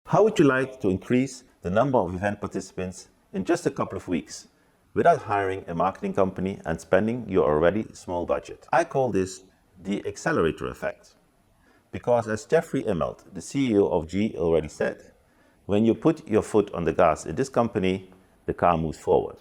How would you like to increase the number of event participants in just a couple of weeks without hiring a marketing company and spending your already small budget? I call this the accelerator effect. Because as Jeffrey Immelt, the CEO of G, already said, when you put your foot on the gas in this company, the car moves forward.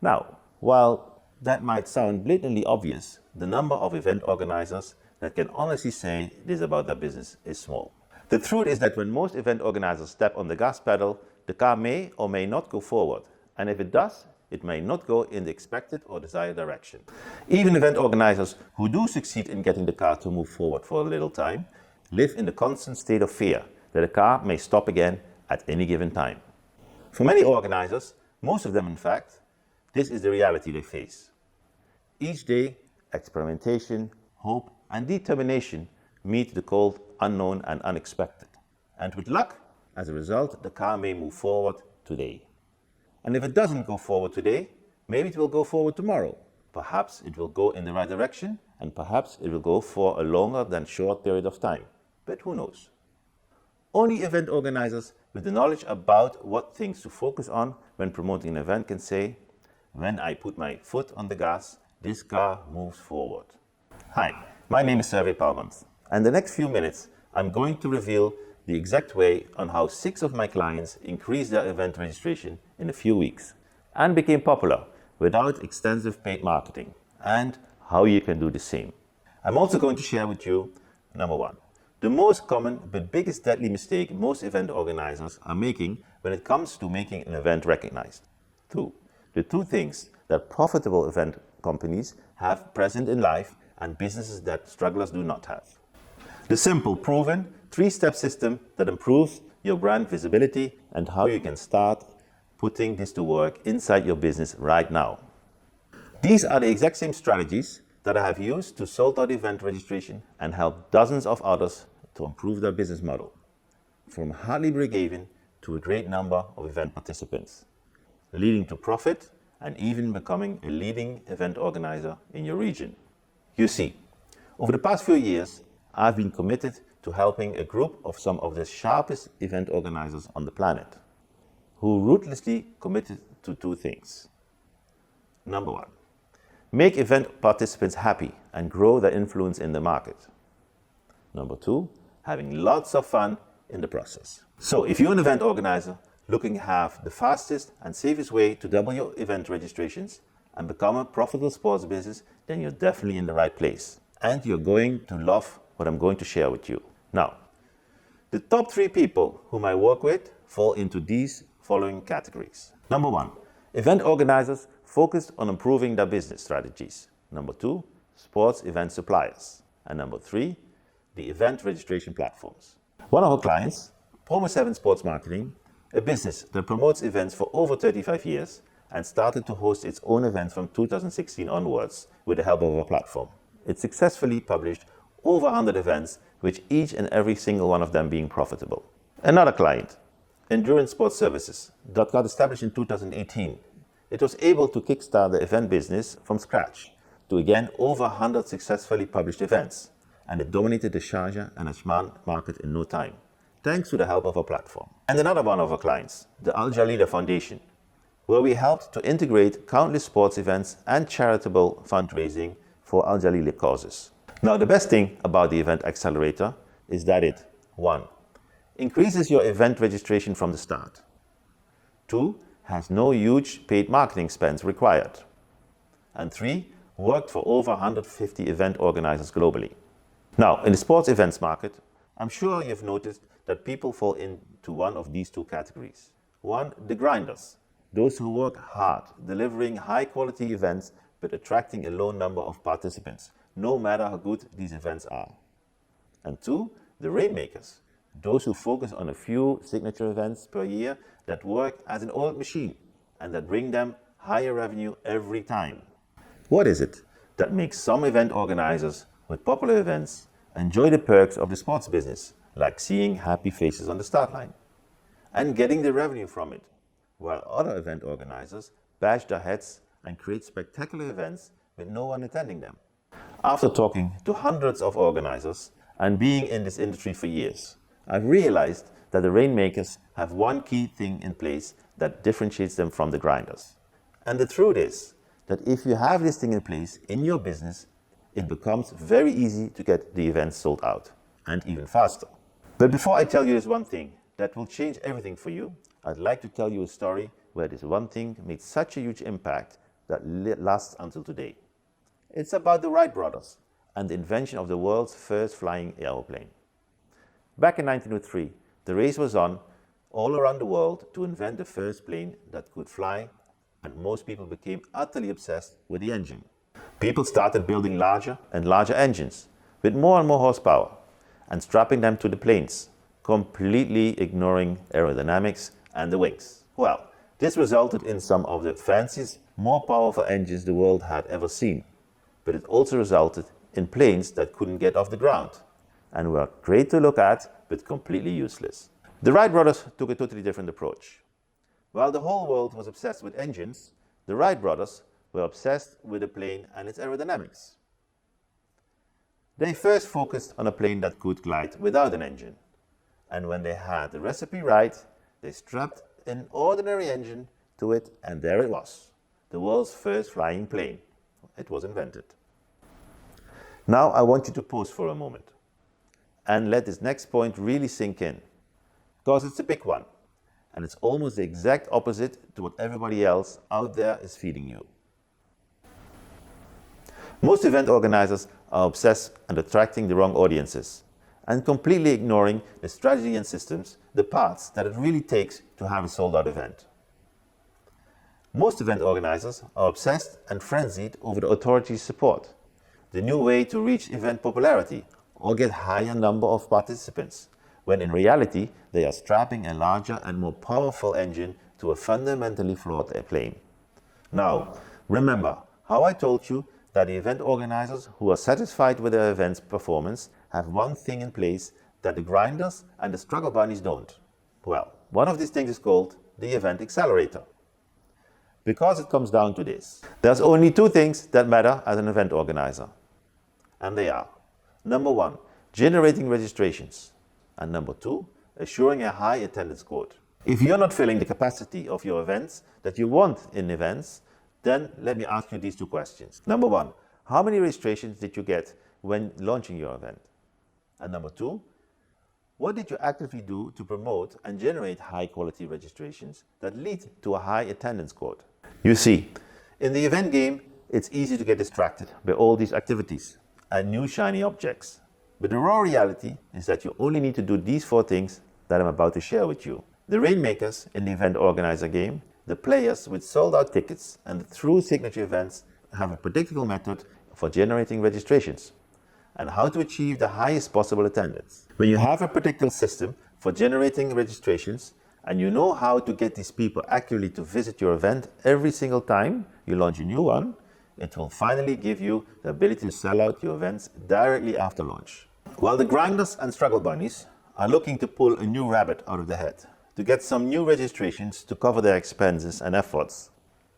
Now, while that might sound blatantly obvious, the number of event organizers that can honestly say this about their business is small. The truth is that when most event organizers step on the gas pedal, the car may or may not go forward. And if it does, it may not go in the expected or desired direction. Even event organizers who do succeed in getting the car to move forward for a little time live in the constant state of fear that the car may stop again at any given time. For many organizers, most of them in fact, this is the reality they face. Each day, experimentation, hope, and determination meet the cold, unknown, and unexpected. And with luck, as a result, the car may move forward today. And if it doesn't go forward today, maybe it will go forward tomorrow. Perhaps it will go in the right direction, and perhaps it will go for a longer than short period of time. But who knows? Only event organizers with the knowledge about what things to focus on when promoting an event can say, when I put my foot on the gas, this car moves forward. Hi, my name is Sergey Palmans, and the next few minutes I'm going to reveal the exact way on how 6 of my clients increased their event registration in a few weeks and became popular without extensive paid marketing, and how you can do the same. I'm also going to share with you, number 1, the most common but biggest deadly mistake most event organizers are making when it comes to making an event recognized. 2, the 2 things that profitable event companies have present in life and businesses that strugglers do not have. The simple, proven, 3-step system that improves your brand visibility and how you can start putting this to work inside your business right now. These are the exact same strategies that I have used to sort out event registration and help dozens of others to improve their business model, from hardly break-even to a great number of event participants, leading to profit and even becoming a leading event organizer in your region. You see, over the past few years, I've been committed to helping a group of some of the sharpest event organizers on the planet, who ruthlessly committed to 2 things. Number 1, make event participants happy and grow their influence in the market. Number 2, having lots of fun in the process. So if you're an event organizer looking to have the fastest and safest way to double your event registrations and become a profitable sports business, then you're definitely in the right place. And you're going to love what I'm going to share with you. Now, the top 3 people whom I work with fall into these following categories. Number 1, event organizers focused on improving their business strategies. Number 2, sports event suppliers. And number 3, the event registration platforms. One of our clients, Promo 7 Sports Marketing, a business that promotes events for over 35 years and started to host its own events from 2016 onwards with the help of our platform. It successfully published over 100 events, with each and every single one of them being profitable. Another client, Endurance Sports Services, that got established in 2018. It was able to kickstart the event business from scratch to again over 100 successfully published events, and it dominated the Sharjah and Ajman market in no time, thanks to the help of our platform. And another one of our clients, the Al Jalila Foundation, where we helped to integrate countless sports events and charitable fundraising for Al Jalila causes. Now, the best thing about the Event Accelerator is that it, 1, increases your event registration from the start. 2, has no huge paid marketing spends required. And 3, worked for over 150 event organizers globally. Now, in the sports events market, I'm sure you've noticed that people fall into one of these 2 categories. 1, the grinders, those who work hard, delivering high-quality events but attracting a low number of participants, no matter how good these events are. And 2, the rainmakers, those who focus on a few signature events per year that work as an oiled machine and that bring them higher revenue every time. What is it that makes some event organizers with popular events enjoy the perks of the sports business, like seeing happy faces on the start line and getting the revenue from it, while other event organizers bash their heads and create spectacular events with no one attending them? After talking to hundreds of organizers and being in this industry for years, I've realized that the rainmakers have one key thing in place that differentiates them from the grinders. And the truth is that if you have this thing in place in your business, it becomes very easy to get the events sold out, and even faster. But before I tell you this one thing that will change everything for you, I'd like to tell you a story where this one thing made such a huge impact that lasts until today. It's about the Wright brothers and the invention of the world's first flying aeroplane. Back in 1903, the race was on all around the world to invent the first plane that could fly, and most people became utterly obsessed with the engine. People started building larger and larger engines with more and more horsepower and strapping them to the planes, completely ignoring aerodynamics and the wings. Well, this resulted in some of the fanciest, more powerful engines the world had ever seen, but it also resulted in planes that couldn't get off the ground and were great to look at, but completely useless. The Wright brothers took a totally different approach. While the whole world was obsessed with engines, the Wright brothers were obsessed with the plane and its aerodynamics. They first focused on a plane that could glide without an engine, and when they had the recipe right, they strapped an ordinary engine to it, and there it was, the world's first flying plane. It was invented. Now I want you to pause for a moment and let this next point really sink in, because it's a big one, and it's almost the exact opposite to what everybody else out there is feeding you. Most event organizers are obsessed and attracting the wrong audiences and completely ignoring the strategy and systems, the parts that it really takes to have a sold-out event. Most event organizers are obsessed and frenzied over the authority's support, the new way to reach event popularity or get higher number of participants, when in reality they are strapping a larger and more powerful engine to a fundamentally flawed plane. Now, remember how I told you that the event organizers who are satisfied with their event's performance have one thing in place that the grinders and the struggle bunnies don't. Well, one of these things is called the event accelerator. Because it comes down to this. There's only two things that matter as an event organizer. And they are, number one, generating registrations. And number two, assuring a high attendance quote. If you're not filling the capacity of your events that you want in events, then let me ask you these two questions. Number one, how many registrations did you get when launching your event? And number two, what did you actively do to promote and generate high quality registrations that lead to a high attendance quote? You see, in the event game, it's easy to get distracted by all these activities and new shiny objects. But the raw reality is that you only need to do these four things that I'm about to share with you. The rainmakers in the event organizer game, the players with sold out tickets, and the true signature events have a predictable method for generating registrations and how to achieve the highest possible attendance. When you have a predictable system for generating registrations and you know how to get these people accurately to visit your event every single time you launch a new one, it will finally give you the ability to sell out your events directly after launch. While the grinders and struggle bunnies are looking to pull a new rabbit out of the hat, to get some new registrations to cover their expenses and efforts,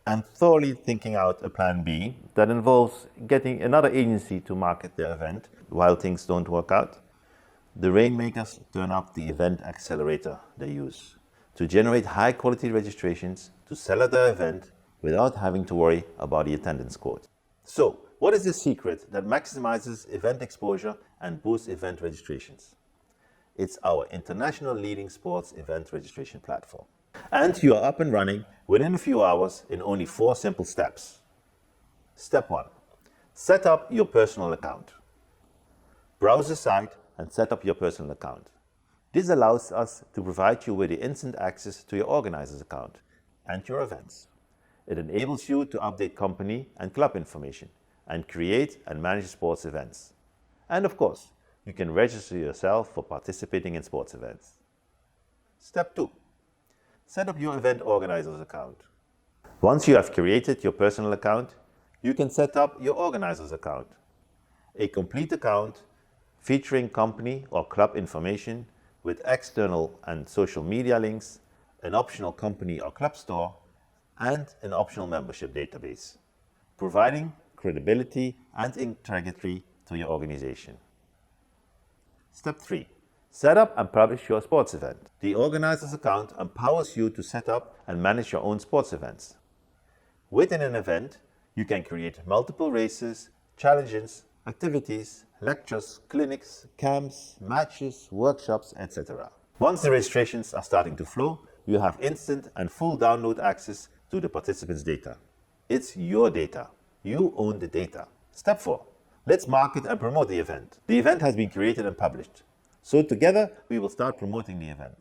and thoroughly thinking out a plan B that involves getting another agency to market their event while things don't work out, the rainmakers turn up the event accelerator they use to generate high quality registrations to sell at their event without having to worry about the attendance quote. So, what is the secret that maximizes event exposure and boosts event registrations? It's our international leading sports event registration platform. And you are up and running within a few hours in only 4 simple steps. Step 1. Set up your personal account. Browse the site and set up your personal account. This allows us to provide you with the instant access to your organizer's account and your events. It enables you to update company and club information and create and manage sports events. And of course, you can register yourself for participating in sports events. Step 2. Set up your event organizer's account. Once you have created your personal account, you can set up your organizer's account. A complete account featuring company or club information with external and social media links, an optional company or club store, and an optional membership database, providing credibility and integrity to your organization. Step 3. Set up and publish your sports event. The organizer's account empowers you to set up and manage your own sports events. Within an event, you can create multiple races, challenges, activities, lectures, clinics, camps, matches, workshops, etc. Once the registrations are starting to flow, you have instant and full download access to the participants' data. It's your data. You own the data. Step 4. Let's market and promote the event. The event has been created and published. So together, we will start promoting the event.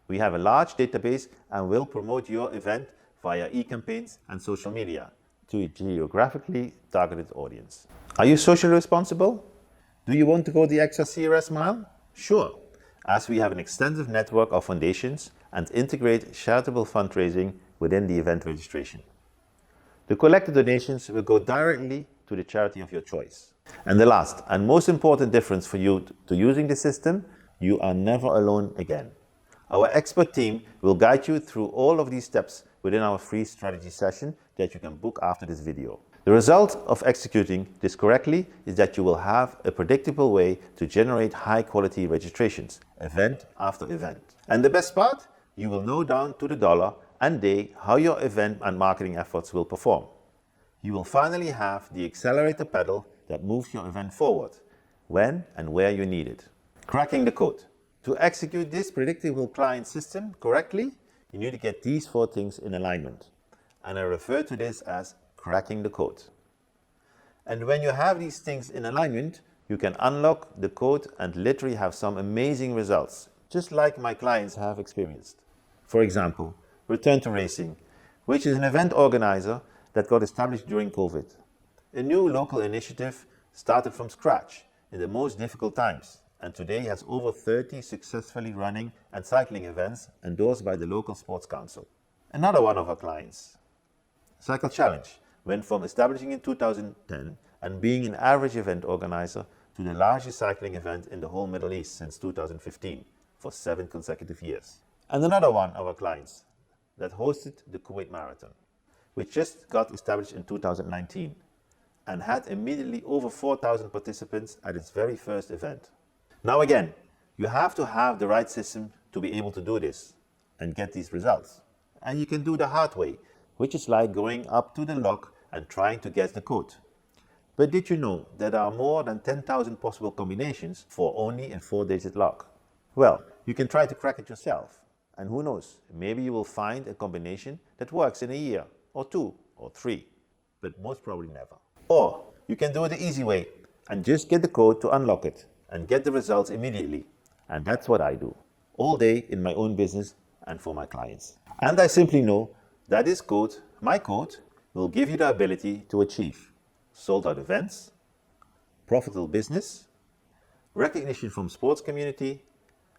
We have a large database and will promote your event via e-campaigns and social media to a geographically targeted audience. Are you socially responsible? Do you want to go the extra CRS mile? Sure, as we have an extensive network of foundations and integrate charitable fundraising within the event registration. The collected donations will go directly to the charity of your choice. And the last and most important difference for you to using the system, you are never alone again. Our expert team will guide you through all of these steps within our free strategy session that you can book after this video. The result of executing this correctly is that you will have a predictable way to generate high quality registrations, event after event. And the best part, you will know down to the dollar and day how your event and marketing efforts will perform. You will finally have the accelerator pedal that moves your event forward, when and where you need it. Cracking the code. To execute this predictable client system correctly, you need to get these 4 things in alignment. And I refer to this as cracking the code. And when you have these things in alignment, you can unlock the code and literally have some amazing results, just like my clients have experienced. For example, Return to Racing, which is an event organizer that got established during COVID. A new local initiative started from scratch in the most difficult times, and today has over 30 successfully running and cycling events endorsed by the local sports council. Another one of our clients, Cycle Challenge, went from establishing in 2010 and being an average event organizer to the largest cycling event in the whole Middle East since 2015 for 7 consecutive years. And another one of our clients that hosted the Kuwait Marathon, which just got established in 2019 and had immediately over 4,000 participants at its very first event. Now again, you have to have the right system to be able to do this and get these results. And you can do the hard way, which is like going up to the lock and trying to guess the code. But did you know that there are more than 10,000 possible combinations for only a 4-digit lock? Well, you can try to crack it yourself. And who knows, maybe you will find a combination that works in a year, or 2, or 3, but most probably never. Or you can do it the easy way and just get the code to unlock it and get the results immediately. And that's what I do, all day in my own business and for my clients. And I simply know that this code, my code, will give you the ability to achieve sold out events, profitable business, recognition from sports community,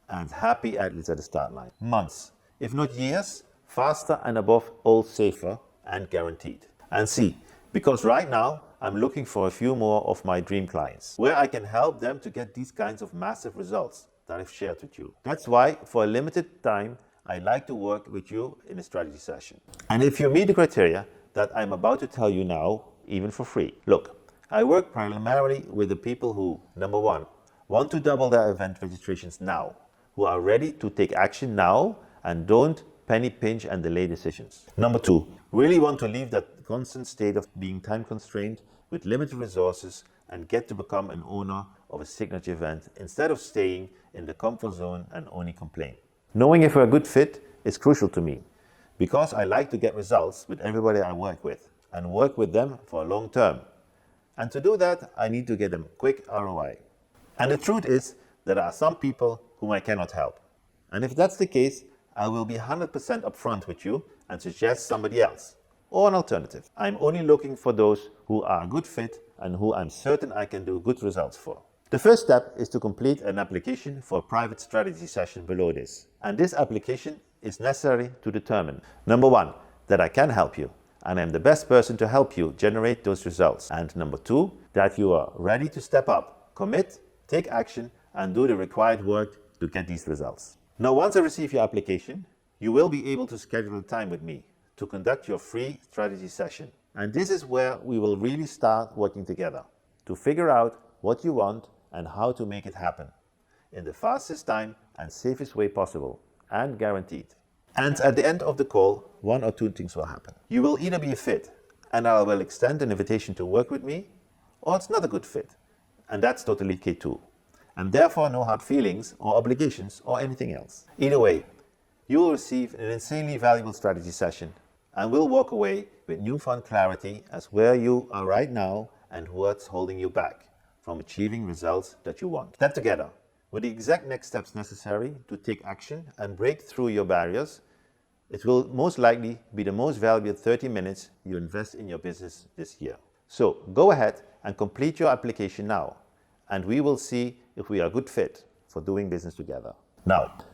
and happy athletes at the start line. Months, if not years, faster and above all safer and guaranteed. And see, because right now I'm looking for a few more of my dream clients where I can help them to get these kinds of massive results that I've shared with you. That's why for a limited time, I like to work with you in a strategy session. And if you meet the criteria that I'm about to tell you now, even for free. Look, I work primarily with the people who, number 1, want to double their event registrations now, who are ready to take action now and don't penny pinch and delay decisions. Number 2, really want to leave that constant state of being time constrained with limited resources and get to become an owner of a signature event instead of staying in the comfort zone and only complain. Knowing if we're a good fit is crucial to me because I like to get results with everybody I work with and work with them for a long term. And to do that, I need to get them quick ROI. And the truth is that there are some people whom I cannot help. And if that's the case, I will be 100% upfront with you and suggest somebody else or an alternative. I'm only looking for those who are a good fit and who I'm certain I can do good results for. The first step is to complete an application for a private strategy session below this. And this application is necessary to determine, number 1, that I can help you and I'm the best person to help you generate those results. And number 2, that you are ready to step up, commit, take action and do the required work to get these results. Now, once I receive your application, you will be able to schedule a time with me to conduct your free strategy session. And this is where we will really start working together to figure out what you want and how to make it happen. in the fastest time and safest way possible, and guaranteed. And at the end of the call, one or two things will happen. You will either be a fit, and I will extend an invitation to work with me, or it's not a good fit, and that's totally okay too. And therefore no hard feelings or obligations or anything else. Either way, you will receive an insanely valuable strategy session and will walk away with newfound clarity as where you are right now and what's holding you back from achieving results that you want. That together, with the exact next steps necessary to take action and break through your barriers, it will most likely be the most valuable 30 minutes you invest in your business this year. So go ahead and complete your application now, and we will see if we are a good fit for doing business together.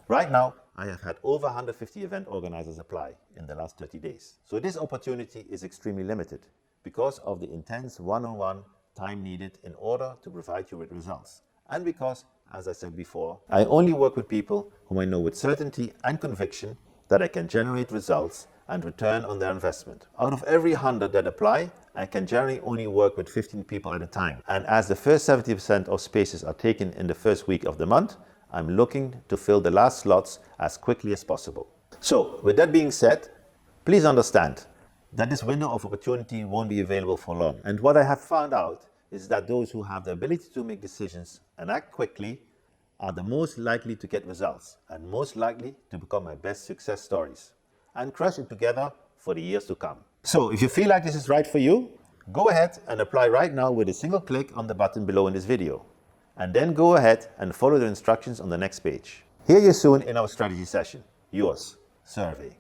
Right now, I have had over 150 event organizers apply in the last 30 days. So this opportunity is extremely limited because of the intense one-on-one time needed in order to provide you with results. And because, as I said before, I only work with people whom I know with certainty and conviction that I can generate results and return on their investment. Out of every 100 that apply, I can generally only work with 15 people at a time. And as the first 70% of spaces are taken in the first week of the month, I'm looking to fill the last slots as quickly as possible. So, with that being said, please understand that this window of opportunity won't be available for long. And what I have found out is that those who have the ability to make decisions and act quickly are the most likely to get results and most likely to become my best success stories and crush it together for the years to come. So if you feel like this is right for you, go ahead and apply right now with a single click on the button below in this video. And then go ahead and follow the instructions on the next page. Hear you soon in our strategy session. Yours, Survey.